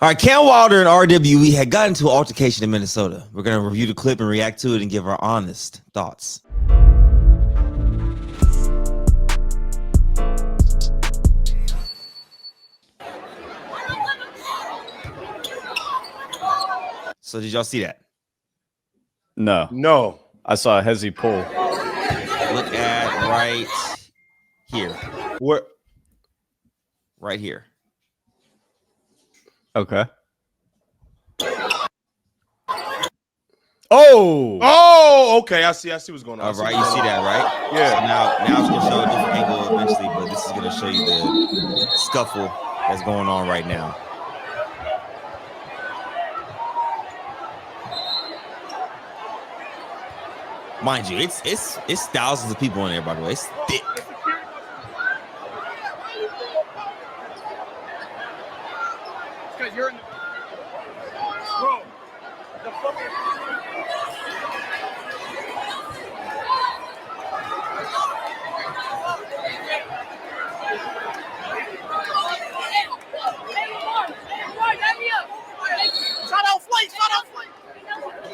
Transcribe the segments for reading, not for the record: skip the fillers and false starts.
All right, Cam Wilder and RWE had gotten into an altercation in Minnesota. We're going to review the clip and react to it and give our honest thoughts. So did y'all see that? No. I saw a Hezzy pull. Look at right here. What? Right here. Okay. Oh, okay. I see what's going on. All right, you see that, right? Yeah. So now it's gonna show a different angle eventually, but this is gonna show you the scuffle that's going on right now. Mind you, it's thousands of people in there, by the way. It's thick. Because you're in the bro. The fucking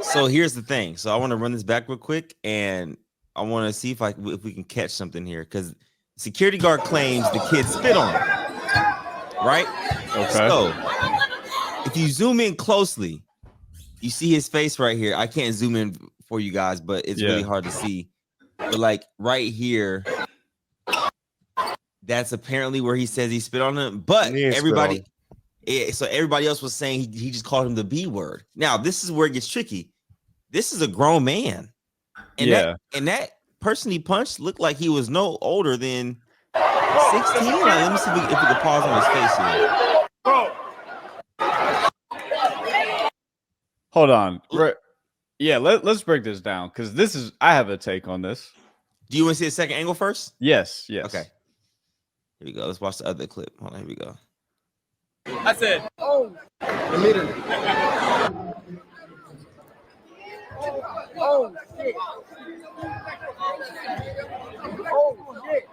So here's the thing. So I want to run this back real quick, and I want to see if we can catch something here, because security guard claims the kid spit on him. Right? Okay. So if you zoom in closely, you see his face right here. I can't zoom in for you guys, but it's really hard to see. But like right here, that's apparently where he says he spit on him. But everybody else was saying he just called him the B word. Now this is where it gets tricky. This is a grown man, and that person he punched looked like he was no older than 16. Let me see if we can pause on his face here. Hold on. Yeah, let's break this down, because I have a take on this. Do you want to see a second angle first? Yes. Okay. Here we go. Let's watch the other clip. Hold on. Here we go. I said, oh, immediately. Oh, shit. Oh, shit.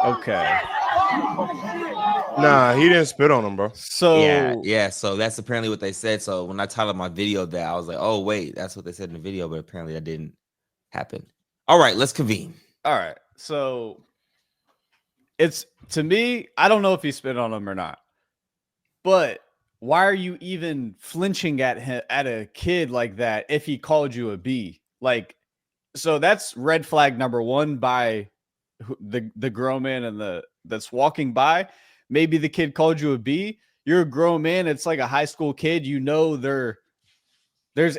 Okay. Nah, he didn't spit on him, bro. So yeah. So that's apparently what they said. So when I titled my video that, I was like, oh wait, that's what they said in the video, but apparently that didn't happen. All right, let's convene. All right. So it's, to me, I don't know if he spit on him or not, but why are you even flinching at a kid like that if he called you a B? Like, so that's red flag number one by the grown man and that's walking by. Maybe the kid called you a B. You're a grown man. It's like a high school kid. You know, there's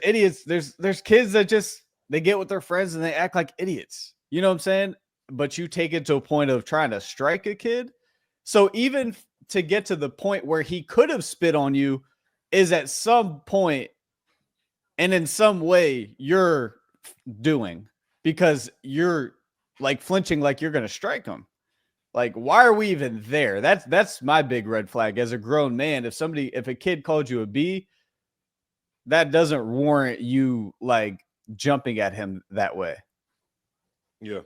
idiots. There's kids that just, they get with their friends and they act like idiots. You know what I'm saying? But you take it to a point of trying to strike a kid. So even to get to the point where he could have spit on you is at some point and in some way you're doing, because you're like flinching like you're going to strike him. Like, why are we even there? That's my big red flag as a grown man. If a kid called you a B, that doesn't warrant you like jumping at him that way. Yeah.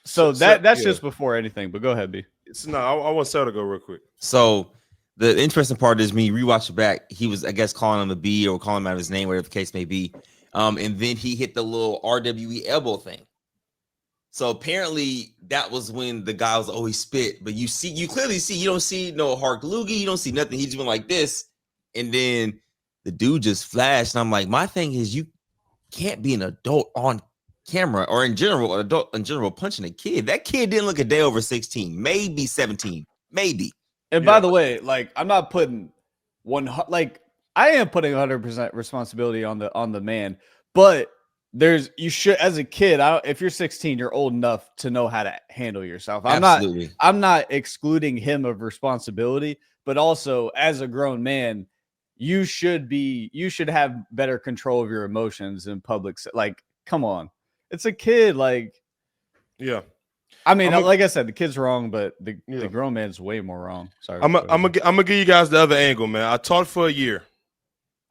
So that's just before anything, but go ahead, B. No, I want Sal to go real quick. So the interesting part is, when you rewatch it back, he was, I guess, calling him a B or calling him out of his name, whatever the case may be. And then he hit the little RWE elbow thing. So apparently that was when the guy was always spit. But you clearly see, you don't see no hard loogie, you don't see nothing. He's doing like this, and then the dude just flashed. And I'm like, my thing is, you can't be an adult on camera, or in general, an adult in general, punching a kid. That kid didn't look a day over 16, maybe 17, maybe. And by the way, like, I'm not putting I am putting 100% responsibility on the man, but you should, as a kid, if you're 16, you're old enough to know how to handle yourself. I'm not excluding him of responsibility, but also as a grown man, you should have better control of your emotions in public. Like, come on. It's a kid. Like, yeah. I mean, like I said, the kid's wrong, but the grown man's way more wrong. Sorry. I'm gonna give you guys the other angle, man. I taught for a year.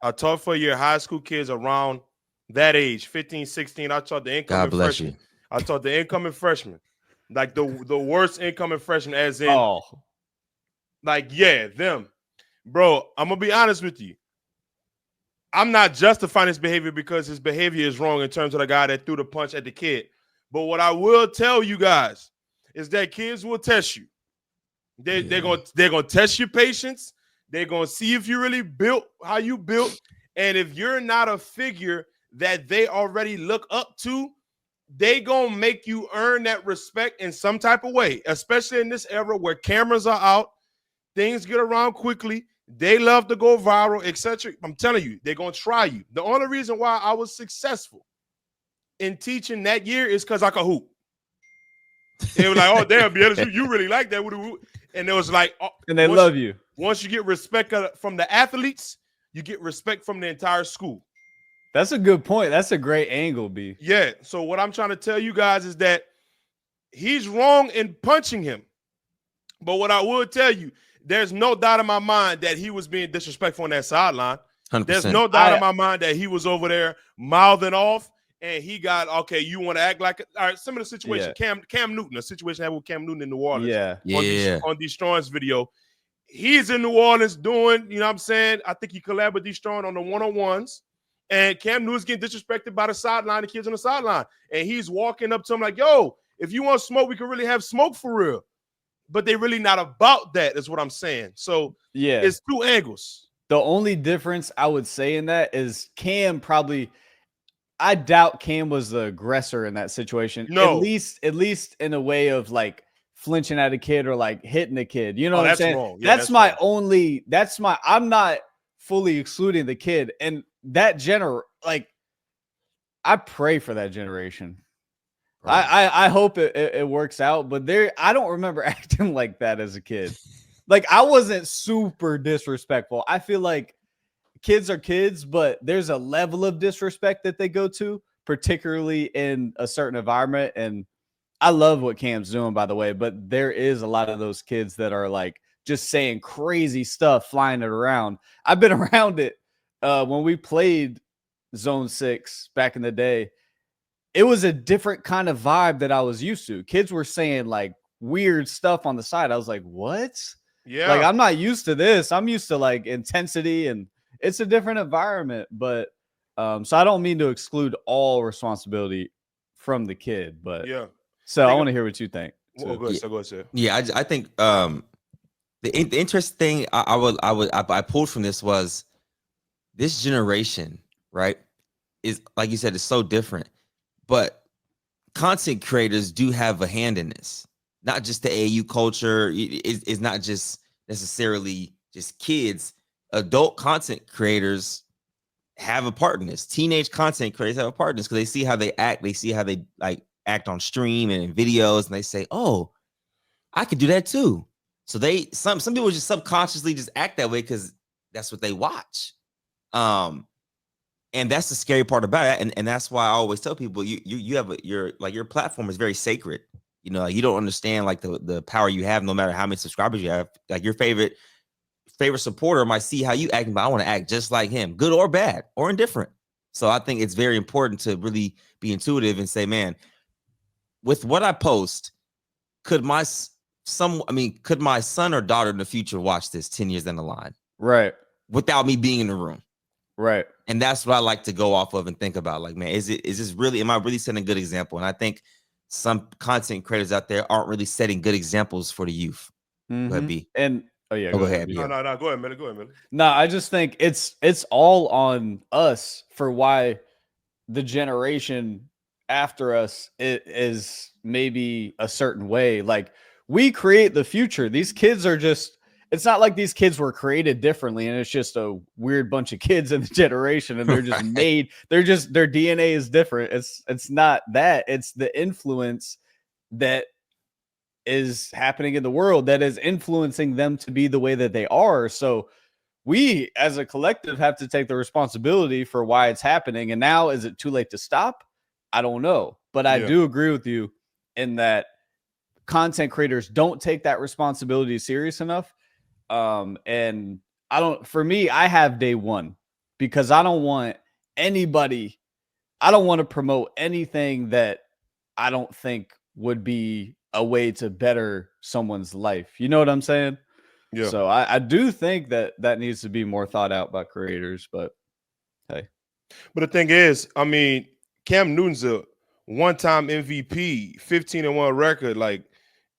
High school kids around that age, 15, 16. I taught the incoming freshmen. I taught the incoming freshmen, like the worst incoming freshmen, as in, like, yeah, them. Bro, I'm gonna be honest with you. I'm not justifying his behavior because his behavior is wrong in terms of the guy that threw the punch at the kid. But what I will tell you guys is that kids will test you. They're gonna test your patience. They're gonna see if you really built how you built, and if you're not a figure that they already look up to, they gonna make you earn that respect in some type of way. Especially in this era where cameras are out, things get around quickly. They love to go viral, etc. I'm telling you, they're gonna try you. The only reason why I was successful in teaching that year is because I could hoop. They were like, "Oh, damn, Bielitz, you really like that?" And it was like, and they love you. Once you get respect from the athletes, you get respect from the entire school. That's a good point. That's a great angle, B. Yeah. So what I'm trying to tell you guys is that he's wrong in punching him. But what I will tell you, there's no doubt in my mind that he was being disrespectful on that sideline. 100%. There's no doubt in my mind that he was over there mouthing off, and he got, okay, you want to act like it. All right, similar situation, Cam Newton, a situation happened with Cam Newton in New Orleans. On Destroying's video. He's in New Orleans doing, you know what I'm saying? I think he collabed with Destroying on the one-on-ones. And Cam Newton's getting disrespected by the sideline, the kids on the sideline. And he's walking up to him like, yo, if you want smoke, we can really have smoke for real. But they're really not about that, is what I'm saying. So yeah, it's two angles. The only difference I would say in that is Cam probably, I doubt Cam was the aggressor in that situation. No. At least in a way of like flinching at a kid or like hitting a kid. You know what I'm saying? Wrong. Yeah, I'm not fully excluding the kid. And that I pray for that generation. Right. I hope it works out, but I don't remember acting like that as a kid. Like, I wasn't super disrespectful. I feel like kids are kids, but there's a level of disrespect that they go to, particularly in a certain environment. And I love what Cam's doing, by the way, but there is a lot of those kids that are like just saying crazy stuff, flying it around. I've been around it when we played Zone 6 back in the day. It was a different kind of vibe that I was used to. Kids were saying like weird stuff on the side. I was like, what? Yeah. Like, I'm not used to this. I'm used to like intensity, and it's a different environment. But so I don't mean to exclude all responsibility from the kid, but yeah. So I want to hear what you think. Go ahead, sir. Yeah, I think the interesting thing I pulled from this was this generation, right? Is, like you said, it's so different. But content creators do have a hand in this. Not just the AU culture. It's not just necessarily just kids. Adult content creators have a part in this. Teenage content creators have a part in this because they see how they act. They see how they like act on stream and in videos, and they say, "Oh, I could do that too." So some people just subconsciously just act that way because that's what they watch. And that's the scary part about it. And that's why I always tell people you have your platform is very sacred. You know, you don't understand like the power you have, no matter how many subscribers you have. Like your favorite supporter might see how you act, but I want to act just like him, good or bad or indifferent. So I think it's very important to really be intuitive and say, man, with what I post, could my son or daughter in the future watch this 10 years down the line? Right. Without me being in the room. Right. And that's what I like to go off of and think about. Like, man, am I really setting a good example? And I think some content creators out there aren't really setting good examples for the youth. Mm-hmm. Go ahead, B. And go ahead. No, go ahead, man. No, I just think it's all on us for why the generation after us is maybe a certain way. Like, we create the future. These kids are just, it's not like these kids were created differently and it's just a weird bunch of kids in the generation and they're just made, their DNA is different. It's not that. It's the influence that is happening in the world that is influencing them to be the way that they are. So we as a collective have to take the responsibility for why it's happening. And now, is it too late to stop? I don't know. But I do agree with you in that content creators don't take that responsibility serious enough. And I have day one because I don't want to promote anything that I don't think would be a way to better someone's life. You know what I'm saying? Yeah. So I do think that needs to be more thought out by creators, but hey. But the thing is, I mean, Cam Newton's a one-time MVP, 15-1 record, like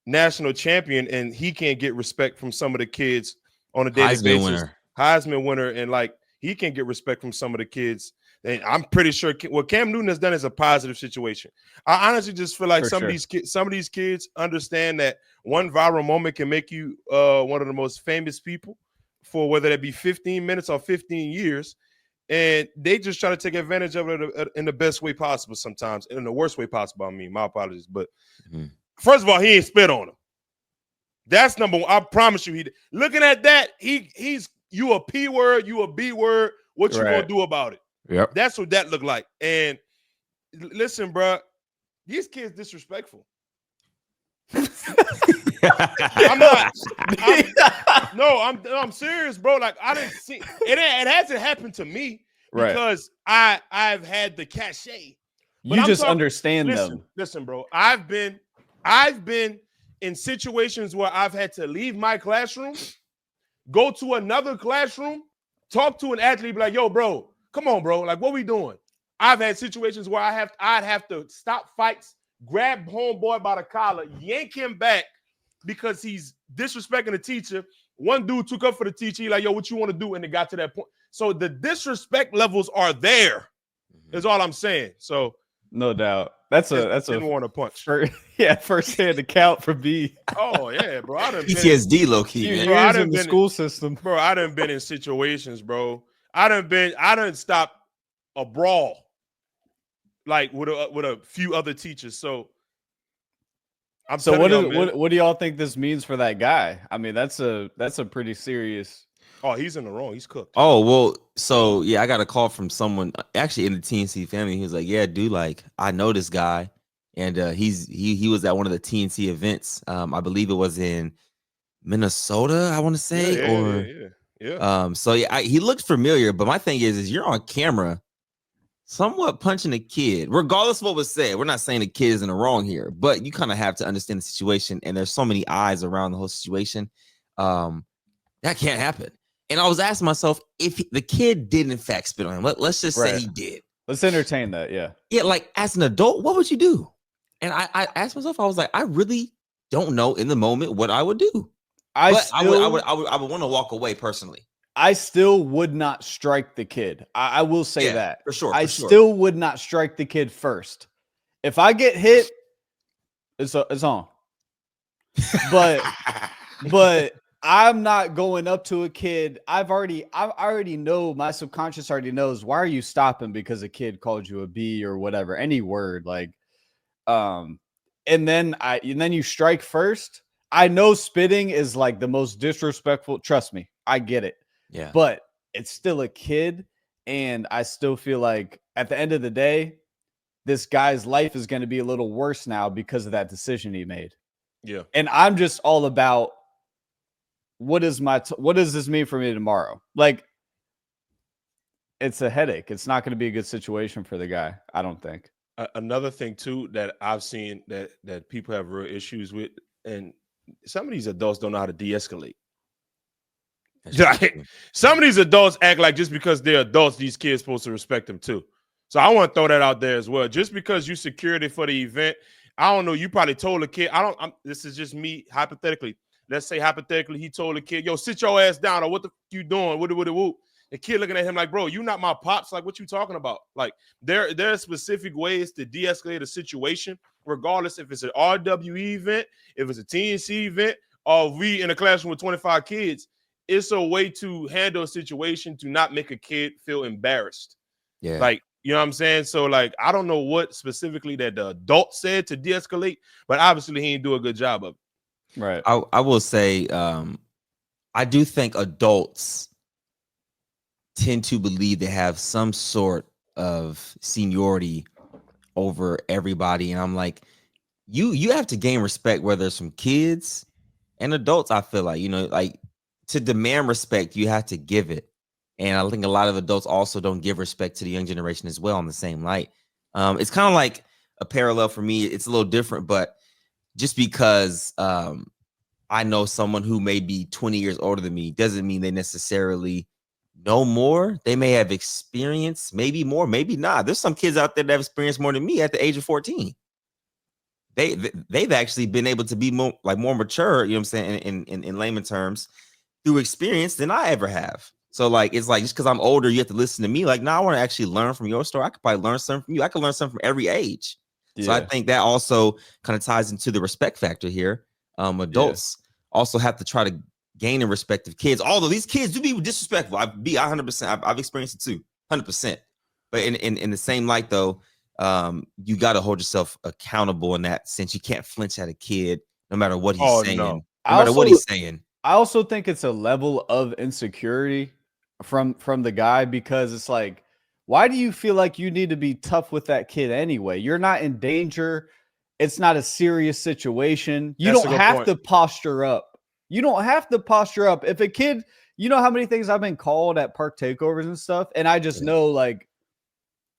national champion, and he can't get respect from some of the kids on a daily Heisman basis. winner. Heisman winner, and like he can get respect from some of the kids. And I'm pretty sure what Cam Newton has done is a positive situation. I honestly just feel like For some sure. of these kids understand that one viral moment can make you one of the most famous people for whether that be 15 minutes or 15 years. And they just try to take advantage of it in the best way possible sometimes, and in the worst way possible. I mean, my apologies. But first of all, he ain't spit on him. That's number one. I promise you. Looking at that, he's you a P word, you a B word. What you gonna do about it? Yep. That's what that looked like. And listen, bro, these kids disrespectful. I'm serious, bro. Like I didn't see it. It hasn't happened to me because I've had the cachet. You just understand them. Listen, bro. I've been in situations where I've had to leave my classroom, go to another classroom, talk to an athlete, be like, "Yo, bro, come on, bro. Like, what we doing?" I've had situations where I'd have to stop fights, grab homeboy by the collar, yank him back because he's disrespecting the teacher. One dude took up for the teacher. He like, "Yo, what you want to do?" And it got to that point. So the disrespect levels are there. Is all I'm saying. So no doubt. That's a didn't want to punch. First hand account for B. Oh yeah, bro. I done PTSD low key, man. Bro, I done in the school system. Bro, I done been in situations, bro. I done stopped a brawl like with a few other teachers. So what do y'all think this means for that guy? I mean, that's a pretty serious. Oh, he's in the wrong. He's cooked. Oh, well, so yeah, I got a call from someone actually in the TNC family. He was like, "Yeah, dude, like I know this guy, and he was at one of the TNC events. I believe it was in Minnesota, I want to say, yeah. So yeah, he looked familiar, but my thing is you're on camera, somewhat punching a kid, regardless of what was said. We're not saying the kid is in the wrong here, but you kind of have to understand the situation, and there's so many eyes around the whole situation. That can't happen." And I was asking myself, if the kid did in fact spit on him, let's just say he did. Let's entertain that, yeah. Yeah, like as an adult, what would you do? And I asked myself, I was like, I really don't know in the moment what I would do. I would want to walk away personally. I still would not strike the kid. I will say that. For sure. I still would not strike the kid first. If I get hit, it's on. But I'm not going up to a kid. I already know, my subconscious already knows, why are you stopping because a kid called you a B or whatever, any word, like and then you strike first. I know spitting is like the most disrespectful, trust me, I get it. Yeah. But it's still a kid, and I still feel like at the end of the day, this guy's life is going to be a little worse now because of that decision he made. Yeah. And I'm just all about, what does this mean for me tomorrow? Like, it's a headache. It's not going to be a good situation for the guy, I don't think. Another thing too that I've seen that people have real issues with, and some of these adults don't know how to de-escalate. Some of these adults act like just because they're adults, these kids supposed to respect them too. So I want to throw that out there as well. Just because you security for the event, I don't know. You probably told a kid. This is just me hypothetically. Let's say hypothetically, he told a kid, "Yo, sit your ass down," or "What the f you doing?" Whoop. The kid looking at him like, "Bro, you not my pops. Like, what you talking about?" Like, there are specific ways to de-escalate a situation, regardless if it's an RWE event, if it's a TNC event, or we in a classroom with 25 kids. It's a way to handle a situation to not make a kid feel embarrassed. Yeah. Like, you know what I'm saying? So, like, I don't know what specifically that the adult said to de-escalate, but obviously he didn't do a good job of it. Right. I will say, I do think adults tend to believe they have some sort of seniority over everybody, and I'm like, you have to gain respect, whether it's from kids and adults. I feel like, like, to demand respect, you have to give it, and I think a lot of adults also don't give respect to the young generation as well on the same light. It's kind of like a parallel for me. It's a little different, but just because I know someone who may be 20 years older than me doesn't mean they necessarily know more. They may have experience, maybe more, maybe not. There's some kids out there that have experienced more than me at the age of 14. They've actually been able to be more mature, you know what I'm saying, in layman terms, through experience than I ever have. So like it's like just because I'm older, you have to listen to me. Like, no, I want to actually learn from your story. I could probably learn something from you. I could learn something from every age. So I think that also kind of ties into the respect factor here. Adults also have to try to gain the respect of kids. Although these kids do be disrespectful. I've 100%. I've experienced it too, 100%. But in the same light though, you got to hold yourself accountable in that sense. You can't flinch at a kid no matter what he's saying. No matter what he's saying. I also think it's a level of insecurity from the guy, because it's like, why do you feel like you need to be tough with that kid anyway? You're not in danger. It's not a serious situation. You don't have to posture up. You don't have to posture up. If a kid, you know how many things I've been called at park takeovers and stuff, and I just know like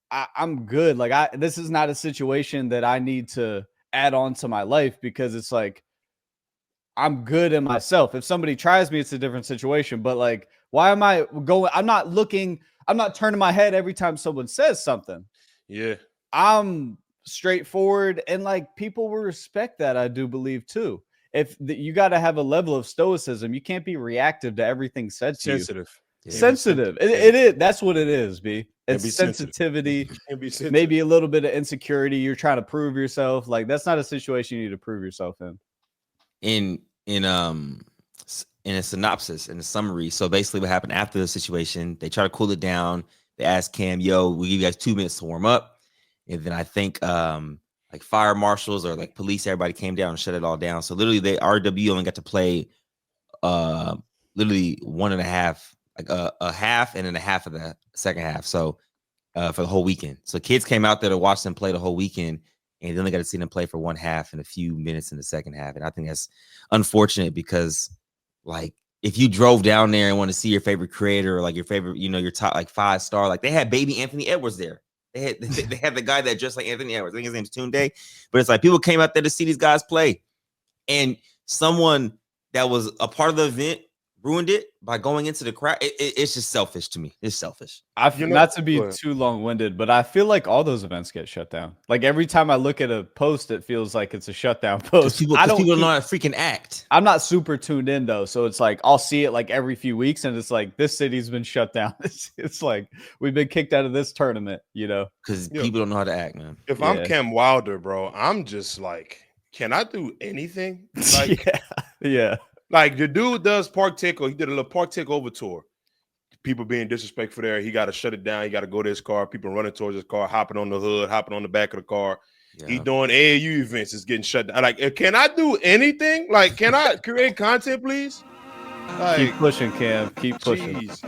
I'm good. Like this is not a situation that I need to add on to my life, because it's like I'm good in myself. If somebody tries me, it's a different situation. But like, why am I going? I'm not turning my head every time someone says something. Yeah. I'm straightforward, and like people will respect that, I do believe too. You got to have a level of stoicism. You can't be reactive to everything said to you. Sensitive. It is. That's what it is, B. It's sensitivity. Maybe a little bit of insecurity. You're trying to prove yourself. Like that's not a situation you need to prove yourself in. In a synopsis, in a summary. So basically what happened after the situation, they try to cool it down. They asked Cam, yo, we'll give you guys 2 minutes to warm up. And then I think like fire marshals or like police, everybody came down and shut it all down. So literally RWE only got to play literally 1.5, like a half and then a half of the second half. So for the whole weekend. So kids came out there to watch them play the whole weekend, and then they got to see them play for 1 half and a few minutes in the second half. And I think that's unfortunate, because like if you drove down there and want to see your favorite creator or like your favorite, your top like 5-star, like they had baby Anthony Edwards there. They had the guy that dressed like Anthony Edwards. I think his name's Tunde. But it's like people came out there to see these guys play, and someone that was a part of the event ruined it by going into the crowd. It's just selfish to me. It's selfish. Not to be too long-winded, but I feel like all those events get shut down. Like every time I look at a post, it feels like it's a shutdown post. People don't know how to freaking act. I'm not super tuned in though, so it's like I'll see it like every few weeks, and it's like this city's been shut down. It's like we've been kicked out of this tournament, because people don't know how to act, man. If I'm Cam Wilder, bro, I'm just like, can I do anything? Like, yeah. Like the dude does park takeover. He did a little park takeover tour. People being disrespectful there. He got to shut it down. He got to go to his car. People running towards his car, hopping on the hood, hopping on the back of the car. Yeah. He doing AAU events. It's getting shut down. Like, can I do anything? Like, can I create content, please? Like, keep pushing, Cam. Keep pushing. Geez.